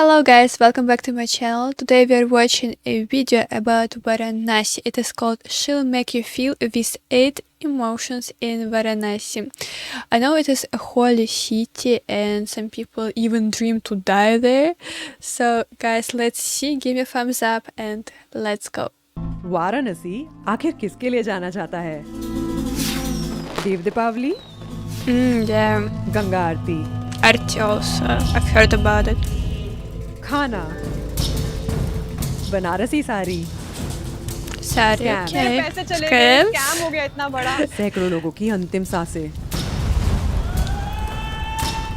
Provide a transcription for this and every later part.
Hello guys, welcome back to my channel. Today we are watching a video about Varanasi. It is called She'll Make You Feel with 8 Emotions in Varanasi. I know it is a holy city and some people even dream to die there. So guys, let's see, give me a thumbs up and let's go. Varanasi आखिर किसके लिए जाना चाहता है? देव Deepawali, Yeah, Ganga Aarti, Arti also. I've heard about it. खाना, Banarasi sari, Sorry, Scam. okay. मेरे पैसे चले गए, Scams. स्कैम हो गया इतना बड़ा। सैकड़ों लोगों की अंतिम सांसें।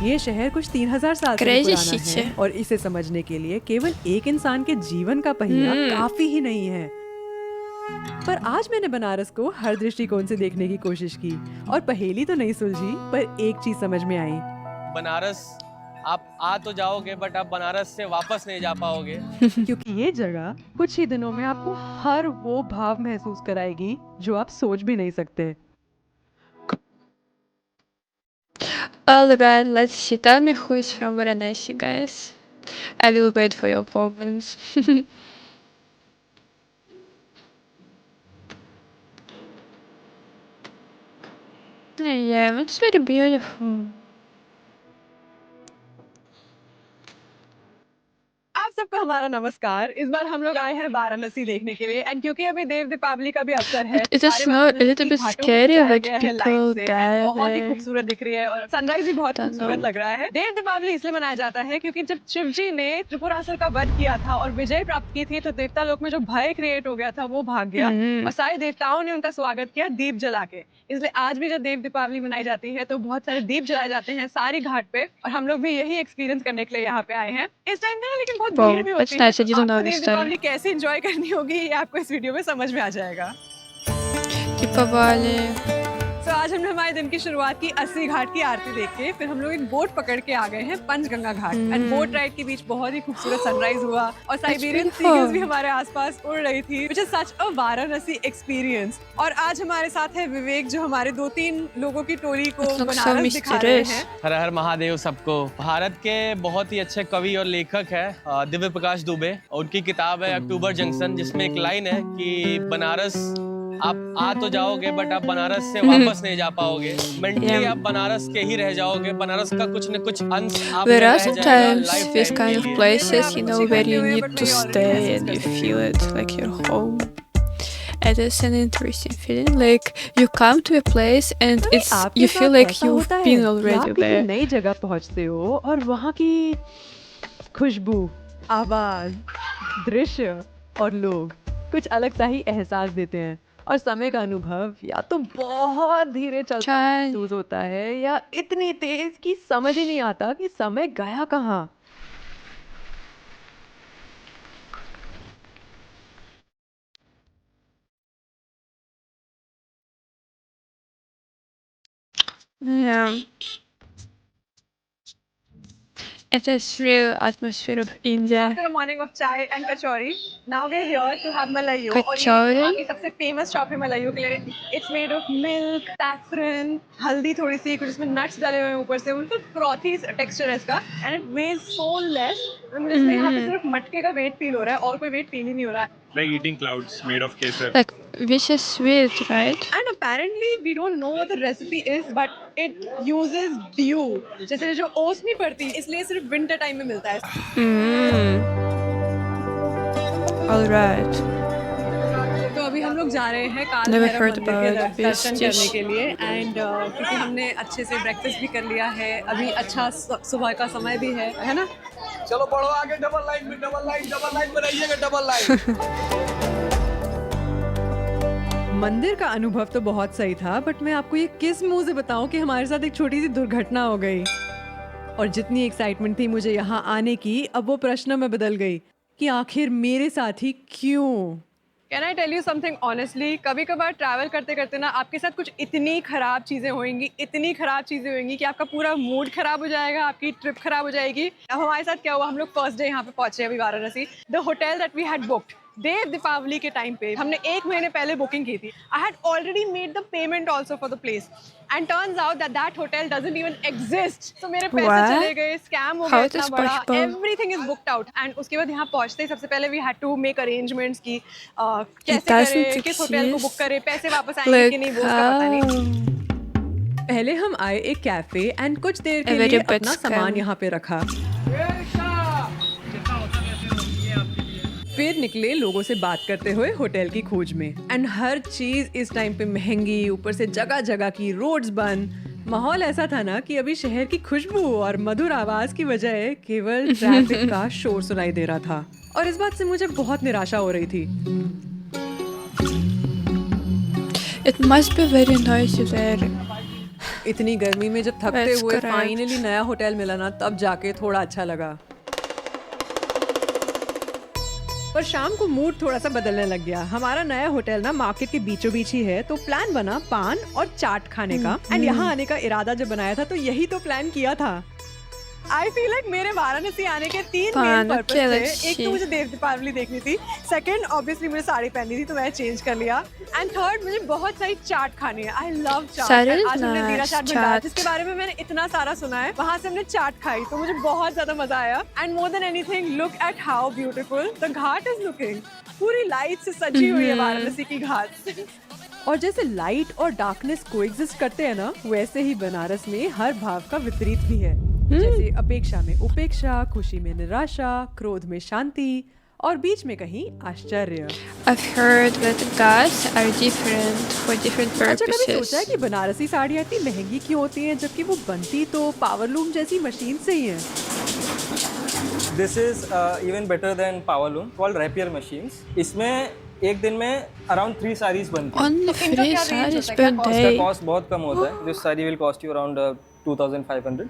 ये शहर कुछ 3000 साल से Crazy पुराना shit है है। और इसे समझने के लिए केवल एक इंसान के जीवन का पहिया काफी ही नहीं है। पर आज मैंने बनारस को हर दृष्टिकोण से देखने की कोशिश की और पहेली तो नहीं सुलझी, पर एक चीज समझ में आई। बनारस आप आ तो जाओगे बट आप बनारस से वापस नहीं जा पाओगे। क्योंकि ये जगह कुछ ही दिनों में आपको हर वो भाव महसूस कराएगी जो आप सोच भी नहीं सकते। Alright, let's see. Tell me who is from Varanasi, guys. I will wait for your comments. Yeah, it's very beautiful. आप सबको हमारा नमस्कार। इस बार हम लोग आए हैं वाराणसी देखने के लिए एंड क्योंकि अभी देव दीपावली का भी अवसर है, It is सारे not a वाराणसी little की bit घाटों को scary, सजाया like गया है people लाइट से। die बहुत ही there. खूबसूरत दिख रही है और सनराइज भी बहुत Don't खूबसूरत know. लग रहा है। देव दीपावली इसलिए मनाया जाता है क्योंकि जब शिव जी ने त्रिपुरासुर का वध किया था और विजय प्राप्त की थी तो देवता लोक में जो भय क्रिएट हो गया था वो भाग गया और सारे देवताओं ने उनका स्वागत किया दीप जला के। इसलिए आज भी जब देव दीपावली मनाई जाती है तो बहुत सारे दीप जलाए जाते हैं सारी घाट पे और हम लोग भी यही एक्सपीरियंस करने के लिए यहाँ पे आए हैं। इस टाइम पे ना लेकिन बहुत Wow, भीड़ भी that's होती है। nice that you don't know आपको this देव story. दीपावली कैसे एंजॉय करनी होगी ये आपको इस वीडियो में समझ में आ जाएगा। Deepavali. तो आज हमने हमारे दिन की शुरुआत की अस्सी घाट की आरती देख के, फिर हम लोग एक बोट पकड़ के आ गए हैं पंचगंगा घाट एंड बोट राइड के बीच बहुत ही खूबसूरत सनराइज हुआ और साइबेरियन beautiful. सीगल्स भी हमारे आसपास उड़ रही थी which is such a Varanasi experience. और आज हमारे साथ है विवेक जो हमारे 2-3 लोगों की टोली को It looks so बनारस दिखा रहे mysterious. हैं। हर हर महादेव सबको। भारत के बहुत ही अच्छे कवि और लेखक है दिव्य प्रकाश दुबे। उनकी किताब है अक्टूबर जंक्शन जिसमें एक लाइन है कि बनारस आप आ तो जाओगे बट आप बनारस से वापस नहीं जा पाओगे। Mentally Yeah. आप बनारस के ही रह जाओगे। बनारस का कुछ न कुछ अंश आप There में are रह जाएगा sometimes life these time kind के of लिए। places, you know, where you But need to we already stay have and you discussed feel it like your home. It is an interesting feeling. Like you come to a place and it's आपके you feel साथ like ऐसा you've होता है been कि already आप किसी there. नई जगह पहुंचते हो और वहाँ की खुशबू, आवाज, दृश्य और लोग कुछ अलग सा ही एहसास देते हैं और समय का अनुभव या तो बहुत धीरे चलता Try. महसूस होता है या इतनी तेज कि समझ ही नहीं आता कि समय गया कहाँ। Yeah. It is real atmosphere of India. After a morning of chai and kachori, now we're here to have malayo. और ये Kachori? यहाँ की सबसे famous shop है malayo के लिए। It's made of milk, saffron, हल्दी थोड़ी सी, कुछ इसमें nuts डाले हुए हैं ऊपर से, बिल्कुल frothy texture है इसका and it weighs so less। मुझे इसमें यहाँ पे सिर्फ मटके का weight feel हो रहा है और कोई weight feel ही नहीं हो रहा है। Like eating clouds made of kesar. Like which is sweet, right? And apparently we don't know what the recipe is, but it uses dew. जैसे जो ओस नहीं पड़ती, इसलिए सिर्फ winter time में मिलता है। All right. तो अभी हम लोग जा रहे हैं काल Never भैरव heard मंदिर के about this दर्शन dish. करने के लिए एंड क्योंकि हमने अच्छे से ब्रेकफास्ट भी कर लिया है, अभी अच्छा सुबह का समय भी है ना। चलो बढ़ो आगे डबल लाइन बनाइएगा डबल लाइन। मंदिर का अनुभव तो बहुत सही था, बट मैं आपको ये किस मुंह से बताऊं कि हमारे साथ एक छोटी सी दुर्घटना हो गई और जितनी एक्साइटमेंट थी मुझे यहाँ आने की, अब वो प्रश्न में बदल गई कि आखिर मेरे साथ ही क्यों। Can I tell you something honestly, कभी कभार ट्रैवल करते करते ना आपके साथ कुछ इतनी खराब चीज़ें होंगी कि आपका पूरा मूड खराब हो जाएगा, आपकी ट्रिप खराब हो जाएगी। अब हमारे साथ क्या हुआ, हम लोग फर्स्ट डे यहाँ पे पहुंचे अभी Varanasi. The hotel that we had booked Dev Deepawali के टाइम पे हमने 1 महीने पहले बुकिंग की थी. I had already made the payment also for the place. And turns out that hotel doesn't even exist. So मेरे पैसे What? चले गए, scam हो How गया it इतना is बड़ा. possible? Everything is booked out. And उसके बाद यहाँ पहुँचते ही सबसे पहले we had to make arrangements की कैसे doesn't करें, किस होटल को बुक exist. करें, पैसे वापस आएंगे कि नहीं वो उसका पता नहीं. पहले हम आए एक कैफे एंड कुछ देर के A very लिए bad अपना सामान scam. यहाँ पे रखा. फिर निकले लोगों से बात करते हुए होटल की खोज में. एंड हर चीज इस टाइम पे महंगी, ऊपर से जगह जगह की रोड्स बंद. माहौल ऐसा था ना कि अभी शहर की खुशबू और मधुर आवाज की बजाय केवल ट्रैफिक का शोर सुनाई दे रहा था. और इस बात से मुझे बहुत निराशा हो रही थी. It must be very noisy there. इतनी गर्मी में जब थकते That's हुए correct. फाइनली नया होटल मिला ना, तब जाके थोड़ा अच्छा लगा. पर शाम को मूड थोड़ा सा बदलने लग गया. हमारा नया होटल ना मार्केट के बीचों बीच ही है, तो प्लान बना पान और चाट खाने का. एंड यहाँ आने का इरादा जब बनाया था तो यही तो प्लान किया था. I feel like मेरे वाराणसी आने के 3 मेन पान, पर्पस okay, थे. let's एक तो see. मुझे देव दीपावली देखनी थी, सेकंड ऑब्वियसली मुझे साड़ी पहननी थी तो मैं चेंज कर लिया, एंड थर्ड मुझे बहुत सारी चाट खानी है. आई लव चाट. सारी आज हमने nice दीरा चाट भंडार, चाट. जिसके बारे में मैंने इतना सारा सुना है, वहाँ से हमने चाट खाई तो मुझे बहुत ज्यादा मजा आया. And more than anything, look at how beautiful the Ghat is looking. पूरी लाइट से सजी हुई है वाराणसी की घाट. और जैसे लाइट और डार्कनेस कोएग्जिस्ट करते हैं ना, वैसे ही बनारस में हर भाव का विपरीत भी है. जैसे अपेक्षा में उपेक्षा, खुशी में निराशा, क्रोध में शांति और बीच में कहीं आश्चर्य. I've heard that gods are different for different अच्छा, कभी purposes. सोचा है कि बनारसी साड़ियाँ इतनी महंगी क्यों होती हैं, जबकि वो बनती तो पावरलूम जैसी मशीन से ही हैं. This is even better than power loom called rapier machines. इसमें एक दिन में अराउंड 3 साड़ीज बनती है. Only इनका 3 क्या range sarees होता है? per क्या इसका day. कॉस्ट बहुत कम होता है. This sari will cost you around 2500.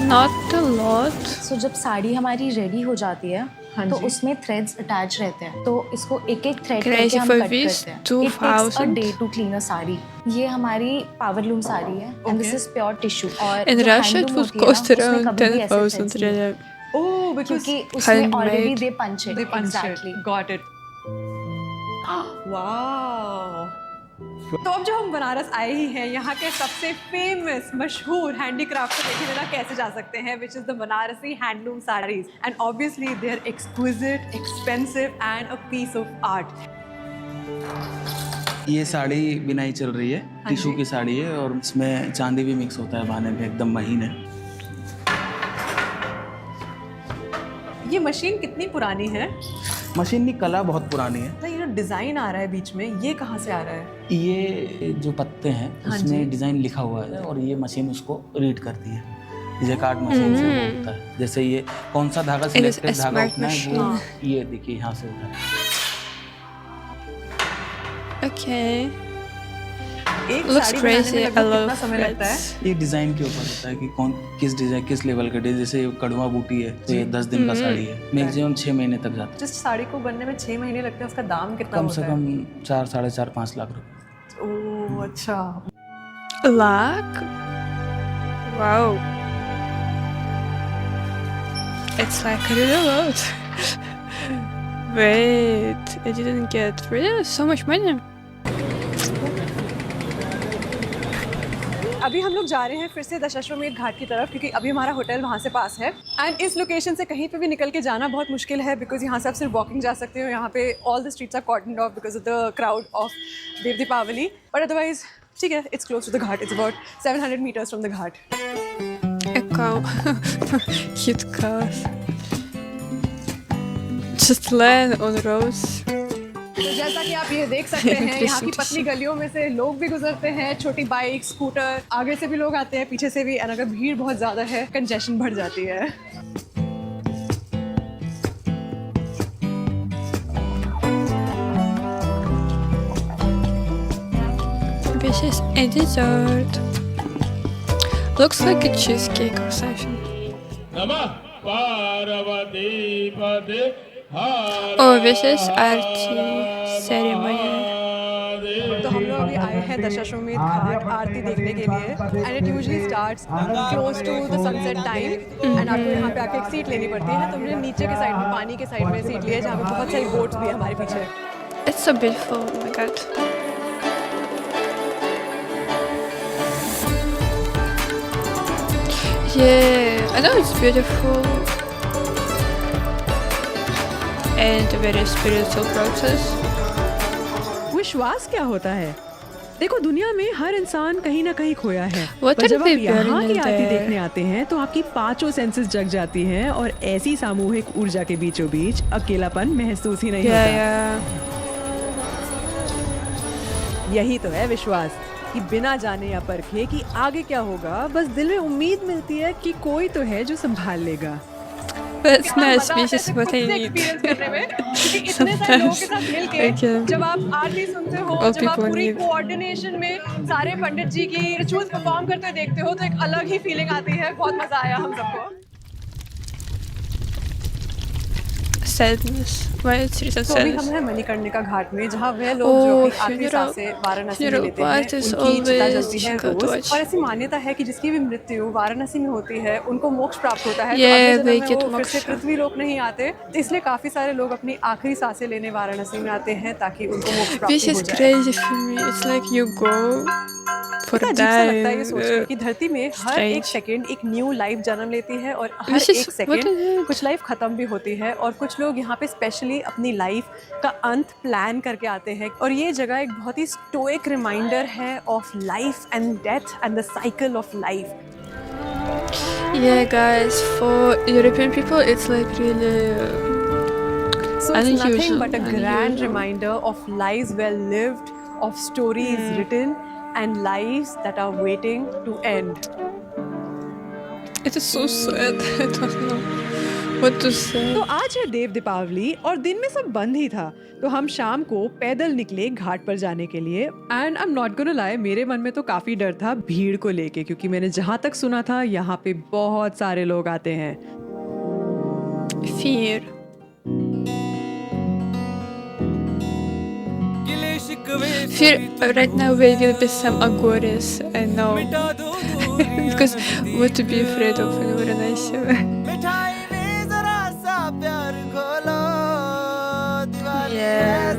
Not a lot. सो जब साड़ी हमारी रेडी हो जाती है तो जी। उसमें थ्रेड्स अटैच रहते हैं, तो इसको एक एक थ्रेड Crazy करके हम for कट this, करते हैं. 2000. It takes a day to clean a sari. ये हमारी पावरलूम साड़ी है and this is pure tissue. और In जो Russia, it handloom would होती है ना, cost उसमें around कभी भी ऐसे 10,000 threads नहीं really. होते. ओह, बिकॉज़ क्योंकि उसमें handmade. Already they punch they punch exactly. it. Got it. Wow. तो अब जो हम बनारस आए ही हैं, यहाँ के सबसे फेमस मशहूर हैंडीक्राफ्ट को देखे बिना कैसे जा सकते हैं, which is the Banarasi handloom saris. And obviously they are exquisite, expensive and a piece of art. ये साड़ी बिनाई चल रही है, टिशू जी। की साड़ी है और इसमें चांदी भी मिक्स होता है बाने में, एकदम महीन है. ये मशीन कितनी पुरानी है? मशीन की कला बहुत पुरानी है. ये जो डिजाइन आ रहा है बीच में, ये कहाँ से आ रहा है? ये जो पत्ते हैं हाँ जी। उसमें डिज़ाइन लिखा हुआ है और ये मशीन उसको रीड करती है. ये कार्ड मशीन से वो होता है. जैसे ये कौन सा धागा is सिलेक्टेड a धागा smart उठना है वो machine. ये देखिए यहाँ से होता है. Okay. एक Looks साड़ी बनाने crazy. में I लगभग love कितना समय लगता है? threads. ये डिज़ाइन के ऊपर होता है कि कौन किस डिज़ाइन किस लेवल का डिज़ाइन. जैसे कड़वा बूटी है तो ये 10 दिन का साड़ी है, मैक्सिमम 6 महीने तक जाता है. जिस साड़ी को बनने में 6 महीने लगते हैं, उसका दाम कितना कम होता से है? कम 4 साढ़े 4 5 लाख रुपए. ओह, अच्छा. Luck? Wow. It's like really a lot. Wait, I didn't get really so much money. अभी हम लोग जा रहे हैं फिर से दशाश्वमेध घाट की तरफ, क्योंकि अभी हमारा होटल वहाँ से पास है. एंड इस लोकेशन से कहीं पे भी निकल के जाना बहुत मुश्किल है, बिकॉज यहाँ से आप सिर्फ वॉकिंग जा सकते हो. यहाँ पे all the streets are cordoned off because of the crowd of Dev Deepawali. But otherwise ठीक है, it's close to the ghat. It's about 700 meters from the ghat. A cow. Cute cows. Just laying on roads. तो जैसा कि आप ये देख सकते हैं, यहाँ की Interesting. पतली गलियों में से लोग भी गुजरते हैं, छोटी बाइक, स्कूटर, आगे से भी लोग आते हैं, पीछे से भी. और अगर भीड़ बहुत ज़्यादा है, कंजेशन बढ़ जाती है. This is a dessert. Looks like a cheesecake or something. Oh, this is arti ceremony. तो हम लोग अभी आए हैं हैं दशाश्वमेध घाट आरती देखने के लिए and it usually starts close to the sunset time and आपको यहाँ पे आके एक सीट लेनी पड़ती है। तो हमने नीचे के साइड में पानी के साइड में सीट ली है जहाँ पे बहुत सारी बोट्स भी है हमारे पीछे। It's so beautiful. Oh my god. Yeah, I know it's beautiful and a very spiritual process. विश्वास क्या होता है? देखो दुनिया में हर इंसान कहीं ना कहीं खोया है। What पर are जब आप they यहाँ burning की आरती there? देखने आते हैं तो आपकी पांचों सेंसेस जग जाती हैं और ऐसी सामूहिक ऊर्जा के बीचों बीच अकेलापन महसूस ही नहीं Yeah, होता। yeah. यही तो है विश्वास कि बिना जाने या परखे कि आगे क्या होगा, बस दिल में उम्मीद मिलती है कि कोई तो है जो संभाल लेगा। That's कितना nice. मजा This आता is है what I खुद से need. एक्सपीरियंस करने में, क्योंकि इतने सारे लोगों के साथ मिलके Okay. जब आप आरती सुनते हो, All जब आप people पूरी need. कोऑर्डिनेशन में सारे पंडित जी की रिचुअल्स परफॉर्म करते हुए देखते हो तो एक अलग ही फीलिंग आती है। बहुत मजा आया हम सबको। Sadness. Why it's written तो अभी हम sadness? हैं मणिकर्णिका घाट में, जहाँ वह लोग जो अपनी आखिरी funeral. सांसें वाराणसी में Funeral लेते हैं, part is उनकी चिता always जलती है difficult to रोज। watch. और ऐसी मान्यता है कि जिसकी भी मृत्यु वाराणसी में होती है उनको मोक्ष प्राप्त होता है। Yeah, तो अगले they जन्म में get वो फिर से moksha. पृथ्वी लोक नहीं आते, इसलिए काफी सारे लोग अपनी आखिरी सांसें लेने वाराणसी में आते हैं ताकि उनको मोक्ष This प्राप्ति is हो जाए। crazy for me. It's like you go for कितना अजीब सा लगता है ये सोच कर dying. कि धरती में हर एक strange. सेकंड एक न्यू लाइफ जन्म लेती है और हर This is एक what सेकंड is it? कुछ लाइफ खत्म भी होती है और कुछ लोग यहाँ पे स्पेशली अपनी लाइफ का अंत प्लान करके आते हैं। और ये जगह एक बहुत ही स्टोइक रिमाइंडर है of life and death and the cycle of life. Yeah, guys, for European people, it's like really. So it's nothing Unusual, but a grand unusual. reminder of lives well lived, of stories written and lives that are waiting to end. It is so sad. I don't know what to say. तो आज है देव दीपावली और दिन में सब बंद ही था, तो हम शाम को पैदल निकले घाट पर जाने के लिए। And I am not gonna lie, मेरे मन में तो काफी डर था भीड़ को लेके, क्योंकि मैंने जहाँ तक सुना था यहाँ पे बहुत सारे लोग आते हैं। Fear. Fear. Right now there will be some agoras. I know. Because what to be afraid of in Varanasi. Yeah.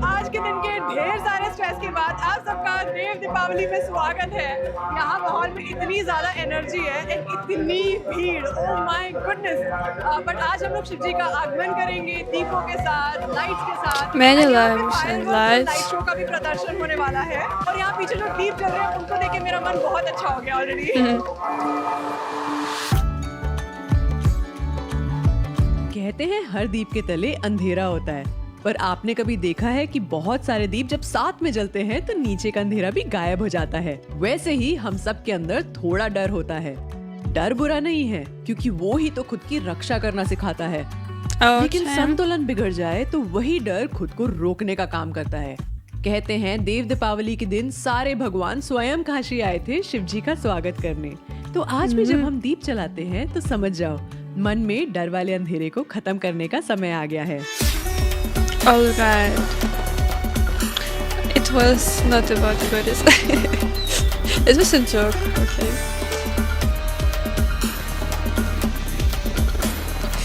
आज के दिन के ढेर सारे स्ट्रेस के बाद आप सबका देव दीपावली में स्वागत है। यहाँ माहौल में इतनी ज्यादा एनर्जी है एंड इतनी भीड़, ओह माय गुडनेस। बट आज हम लोग शिव जी का आगमन करेंगे दीपों के साथ, लाइट्स के साथ। Many And यहाँ पे lamps and fireworks और lights. लाइट शो का भी प्रदर्शन होने वाला है। और यहाँ पीछे जो दीप जल रहे हैं उनको देख के मेरा मन बहुत अच्छा हो गया ऑलरेडी। कहते हैं हर दीप के तले अंधेरा होता है, पर आपने कभी देखा है कि बहुत सारे दीप जब साथ में जलते हैं तो नीचे का अंधेरा भी गायब हो जाता है। वैसे ही हम सब के अंदर थोड़ा डर होता है। डर बुरा नहीं है, क्योंकि वो ही तो खुद की रक्षा करना सिखाता है। लेकिन Okay. संतुलन बिगड़ जाए तो वही डर खुद को रोकने का काम करता है। कहते हैं देव दीपावली के दिन सारे भगवान स्वयं काशी आए थे शिव जी का स्वागत करने। तो आज भी जब हम दीप जलाते हैं तो समझ जाओ, मन में डर वाले अंधेरे को खत्म करने का समय आ गया है। Alright. It was not about goddess. It was a joke. Okay.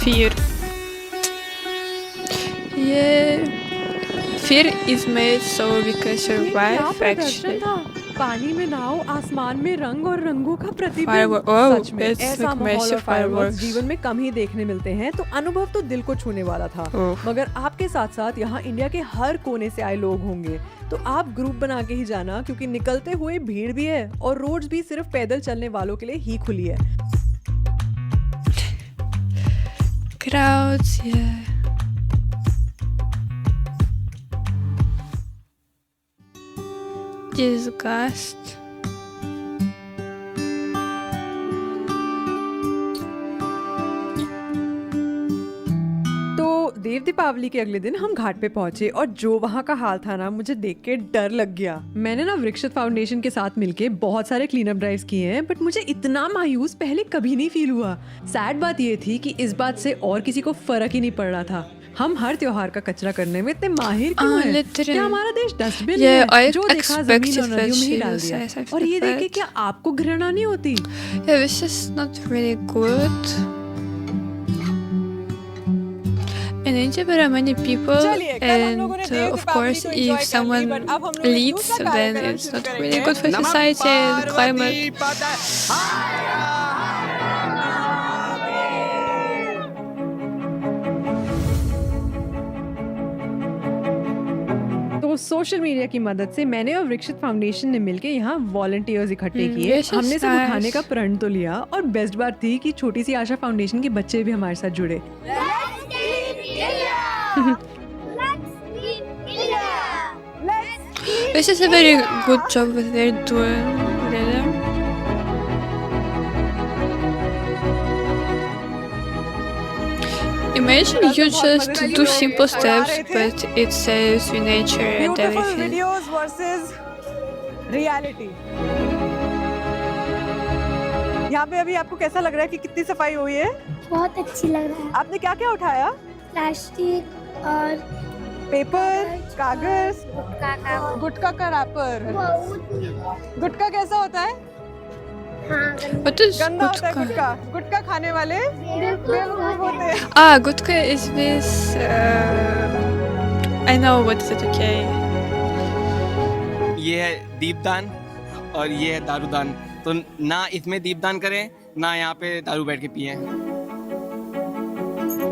Fear. Yeah. Fear is made so we can ये क्या survive प्रदर्शन actually. था? पानी में नाव, आसमान में रंग और रंगों का प्रतिबिंब। Firework. Oh, सच में it's ऐसा like माहौल और massive फायरवर्क्स fireworks. जीवन में कम ही देखने मिलते हैं, तो अनुभव तो दिल को छूने वाला था। ओह। मगर आपके साथ साथ यहाँ इंडिया के हर कोने से आए लोग होंगे, तो आप ग्रुप बना के ही जाना, क्योंकि निकलते हुए भीड़ भी है और रोड्स भी सिर्फ पैदल चलने वालों के लिए ही खुली है। Crowds, yeah. Disgust. तो देव दीपावली के अगले दिन हम घाट पे पहुंचे और जो वहाँ का हाल था ना, मुझे देख के डर लग गया। मैंने ना वृक्षित फाउंडेशन के साथ मिलके बहुत सारे क्लीन अप ड्राइव्स किए हैं, बट मुझे इतना मायूस पहले कभी नहीं फील हुआ। सैड बात ये थी कि इस बात से और किसी को फर्क ही नहीं पड़ रहा था। हम हर त्योहार का कचरा करने में इतने माहिर क्यों हैं? क्या हमारा देश डस्टबिन है? जो देखा जमीन और नदियों में ही डाल दिया। और ये देख के क्या आपको घृणा नहीं होती? Yeah, this is not really good. In India, there are many people, and of course, if someone leads, then it's not really good for society and climate. तो सोशल मीडिया की मदद से मैंने और वृक्षित फाउंडेशन ने मिलकर यहाँ वॉलंटियर्स इकट्ठे किए। this is हमने सब nice. उठाने का प्रण तो लिया, और बेस्ट बात थी कि छोटी सी आशा फाउंडेशन के बच्चे भी हमारे साथ जुड़े। This is a very good job that they're doing, really. Imagine you just do simple steps, but it saves you nature and everything. Videos versus reality. यहाँ पे अभी आपको कैसा लग रहा है कि कितनी सफाई हुई है? बहुत अच्छी लग रहा है। आपने क्या क्या उठाया? प्लास्टिक और पेपर, कागज, गुटखा का गुटखा का रैपर। गुटखा कैसा होता है? What is गंदा होता है gutka? गुटखा। गुटखा खाने वाले बेवकूफ होते हैं। Ah, gutka is this. I know what is it. Okay. ये है दीपदान और ये है दारूदान। तो ना इसमें दीपदान करें, ना यहाँ पे दारू बैठ के पिए।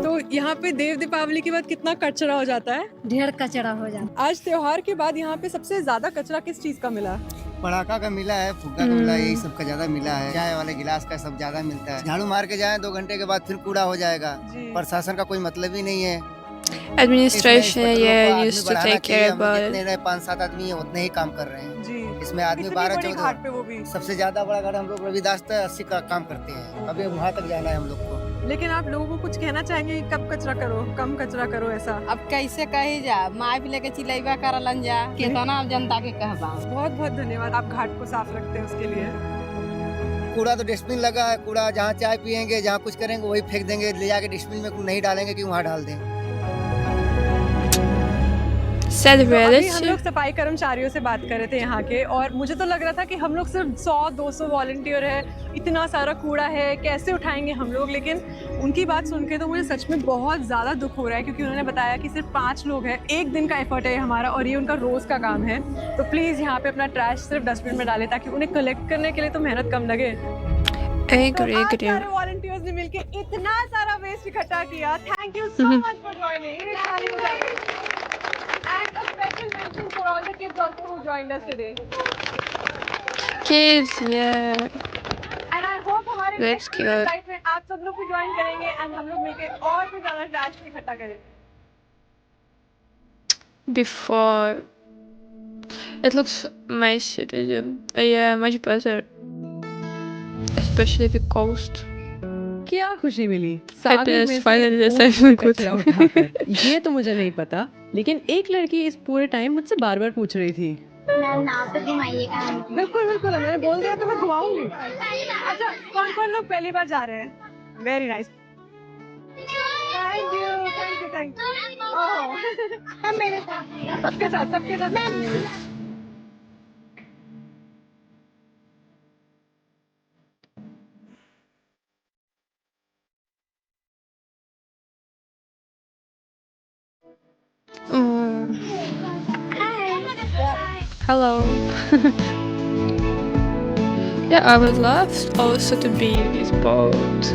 तो यहाँ पे देव दीपावली के बाद कितना कचरा हो जाता है? ढेर कचरा हो जाता आज त्योहार के बाद यहाँ पे सबसे ज्यादा कचरा किस चीज का मिला? पटाखा का मिला है, फुग्गा का मिला है, यही सब का ज्यादा मिला है। चाय वाले गिलास का सब ज्यादा मिलता है। झाड़ू मार के जाएं 2 घंटे के बाद फिर कूड़ा हो जाएगा। प्रशासन का कोई मतलब ही नहीं है। Administration, yeah, used to take care about it. जितने 5-7 आदमी है उतने ही काम कर रहे हैं। जी। इसमें आदमी इतनी 12-14 घाट पे वो भी। सबसे ज्यादा बड़ा घाट हम लोग रविदास तक 80 का काम करते हैं। अभी वहाँ तक जाना है हम लोग को। लेकिन आप लोगों को कुछ कहना चाहेंगे कि कब कचरा करो, कम कचरा करो ऐसा? अब कैसे कही जा, माँ भी लेके चिलैबा करलन जा, कितना जनता के कहबा। बहुत बहुत धन्यवाद, आप घाट को साफ रखते हैं उसके लिए। कूड़ा तो डस्टबिन लगा है। कूड़ा जहाँ चाय पियेंगे, जहाँ कुछ करेंगे वही फेंक देंगे, ले जाके डस्टबिन में नहीं डालेंगे कि वहाँ डाल दें। Sad अभी हम reality. लोग सफाई कर्मचारियों से बात कर रहे थे यहाँ के, और मुझे तो लग रहा था कि हम लोग सिर्फ 100-200 वॉलंटियर है, इतना सारा कूड़ा है, कैसे उठाएंगे हम लोग। लेकिन उनकी बात सुन के तो मुझे सच में बहुत ज़्यादा दुख हो रहा है, क्योंकि उन्होंने बताया कि सिर्फ 5 लोग हैं, 1 दिन का एफर्ट है हमारा, और ये उनका रोज़ का काम है। तो प्लीज़ यहाँ पे अपना ट्रैश सिर्फ डस्टबिन में डालें, ताकि उन्हें कलेक्ट करने के लिए तो मेहनत कम लगे। Agree. सारे वॉलंटियर्स ने मिलके इतना सारा वेस्ट इकट्ठा किया। Thank you so much for joining. And a special mention for all the kids also who joined us today. Kids, yeah. And I hope हमारे That's next cute. लाइफ में आप सब लोग भी ज्वाइन करेंगे, and हम लोग मिलके और भी ज़्यादा ट्रैश इकट्ठा करें। Before. It looks nicer. Yeah, much better. Especially the coast. क्या खुशी मिली Happiness, में से finally, वो yes, I feel good. कचरा उठाकर। ये तो मुझे नहीं पता, लेकिन एक लड़की इस पूरे टाइम मुझसे बार बार पूछ रही थी, है। नाव पे घुमाइएगा हमको। बिल्कुल बिल्कुल, मैंने बोल दिया तो मैं घुमाऊंगी। अच्छा, कौन कौन लोग पहली बार जा रहे हैं? Very nice, thank you thank you thank you. हम मेरे साथ। सबके साथ। Hello. Yeah, I would love also to be in this boat.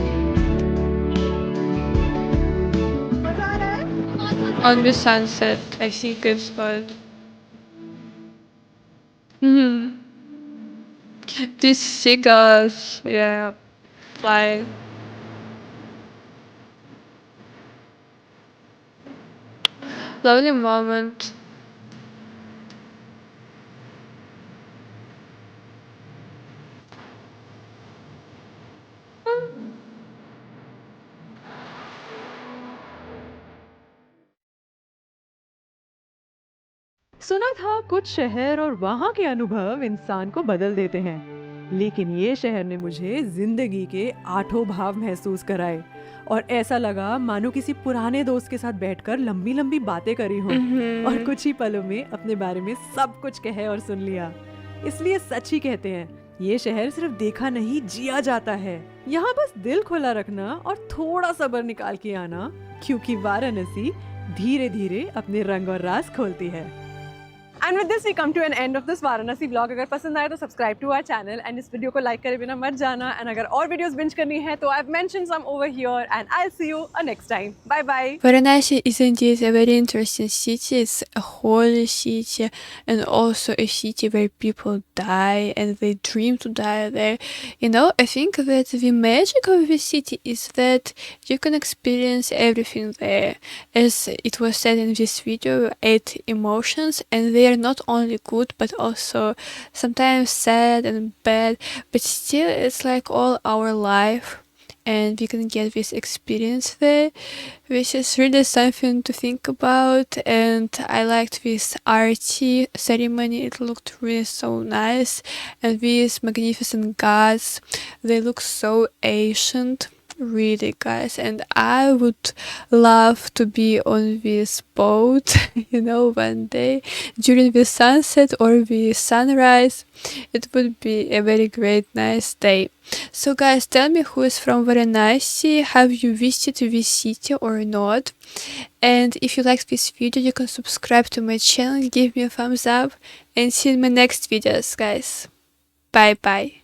On the sunset, I think it's fun. These seagulls, yeah, flying. Lovely moment. सुना था कुछ शहर और वहाँ के अनुभव इंसान को बदल देते हैं, लेकिन ये शहर ने मुझे जिंदगी के 8 भाव महसूस कराए और ऐसा लगा मानो किसी पुराने दोस्त के साथ बैठकर लंबी लंबी बातें करी हों और कुछ ही पलों में अपने बारे में सब कुछ कहे और सुन लिया। इसलिए सच ही कहते हैं, ये शहर सिर्फ देखा नहीं जिया जाता है। यहाँ बस दिल खुला रखना और थोड़ा सब्र निकाल के आना, क्योंकि वाराणसी धीरे धीरे अपने रंग और राज खोलती है। And with this we come to an end of this Varanasi vlog. अगर पसंद आए तो subscribe to our channel and इस वीडियो को लाइक करे बिना मत जाना। एंड अगर और वीडियोस बिंज करनी है तो I have mentioned some over here and I will see you next time. Bye bye. Varanasi is indeed a very interesting city. It's a holy city and also a city where people die and they dream to die there. You know, I think that the magic of the city is that you can experience everything there. As it was said in this video, 8 emotions, and they are not only good but also sometimes sad and bad, but still it's like all our life. And we can get this experience there, which is really something to think about. And I liked this arty ceremony, it looked really so nice. And these magnificent gods, they look so ancient, really, guys. And I would love to be on this boat, you know, one day during the sunset or the sunrise. It would be a very great, nice day. So guys, tell me who is from Varanasi. Have you visited this city or not? And if you liked this video, you can subscribe to my channel, give me a thumbs up, and see you in my next videos, guys. Bye bye.